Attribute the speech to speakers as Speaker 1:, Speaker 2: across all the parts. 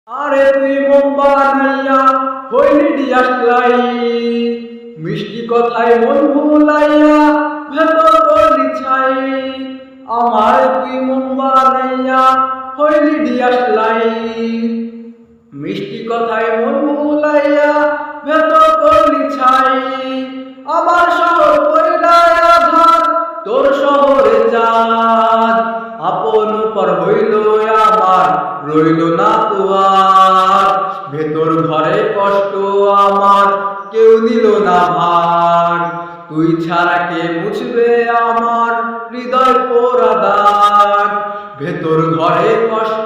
Speaker 1: আরে তুই মোমবা নাইয়া হইলি ডিয়াসলাই মিষ্টি কথায় মন ভুলাইয়া ভেতর করলি ছাই আমার তুই মোমবা নাইয়া হইলি ডিয়াসলাই মিষ্টি কথায় মন ভুলাইয়া ভেতর করলি ছাই আমার শহর কইরায় আধার তোর শহরে চাঁদ আপন পর হইল আমার রইল না তো আর ভেতর ঘরে কষ্ট আমার কেউ দিল না ভাগ তুই ছাড়া কে মুছবে আমার হৃদয় পোড়া দাগ ভেতর ঘরে কষ্ট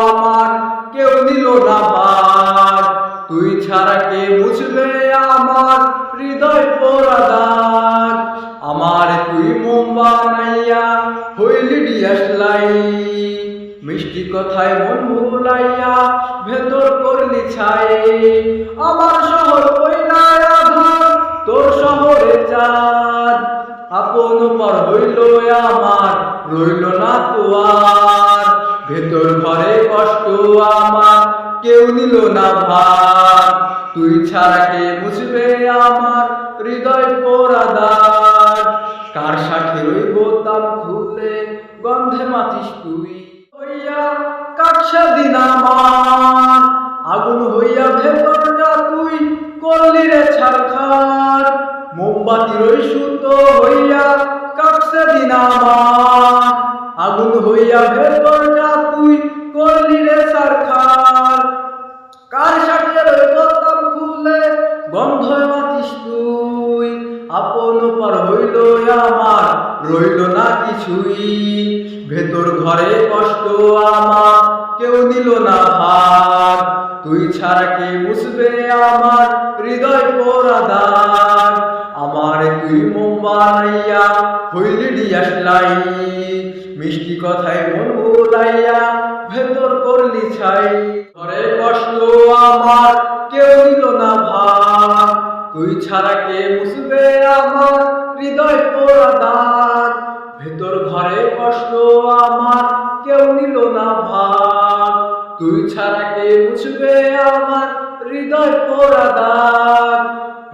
Speaker 1: আমার কেউ দিল না ভাগ তুই ছাড়া কে মুছবে আমার হৃদয় পোড়া দাগ আমার তুই মোমবা নাইয়া হইলি ডিয়াসলাই মিষ্টি কথায় মন ভুলাইয়া ভেতর করলি ছাই আমার শহর কইরায় আধার তোর শহরে চাঁদ আপন পর হইল আমার রইল না তো আর ভেতর ঘরে কষ্ট আমার কেউ নিল না ভাগ তুই ছাড়া কে মুছবে আমার হৃদয় পোড়া দাগ কার সাথে রইব তাম খুলে গন্ধে মাতিস তুই হইয়া কাটছে দিন আমার আগুন হইয়া ভেতরটা তুই করলি রে ছারখার মোমবাতি রই সুতো হইয়া কাটছে দিন আমার আগুন হইয়া ভেতরটা তুই করলি রে ছারখার কার সাথে রইব তাম খুলে গন্ধ মাতিস তুই আপন পর হইল আমার রইল না কিছুই ভেতর ঘরে কষ্ট আমার কেউ দিল না ভাগ তুই ছাড়া কে মুছবে আমার হৃদয় পোড়া দাগ আমার তুই মোমবা নাইয়া হইলি ডিয়াসলাই মিষ্টি কথায় মন ভুলাইয়া ভেতর করলি ছাই ঘরে কষ্ট আমার কেউ দিল না ভাগ তুই ছাড়া কে মুছবে আমার হৃদয় পোড়া দাগ ভেতর ঘরে কষ্ট আমার কেউ নিল না ভাগ তুই ছাড়া কে মুছবে আমার হৃদয় পোড়া দাগ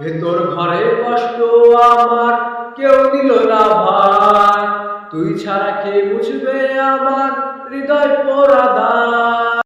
Speaker 1: ভেতর ঘরে কষ্ট আমার কেউ নিল না ভাগ তুই ছাড়া কে মুছবে আমার হৃদয় পোড়া দাগ।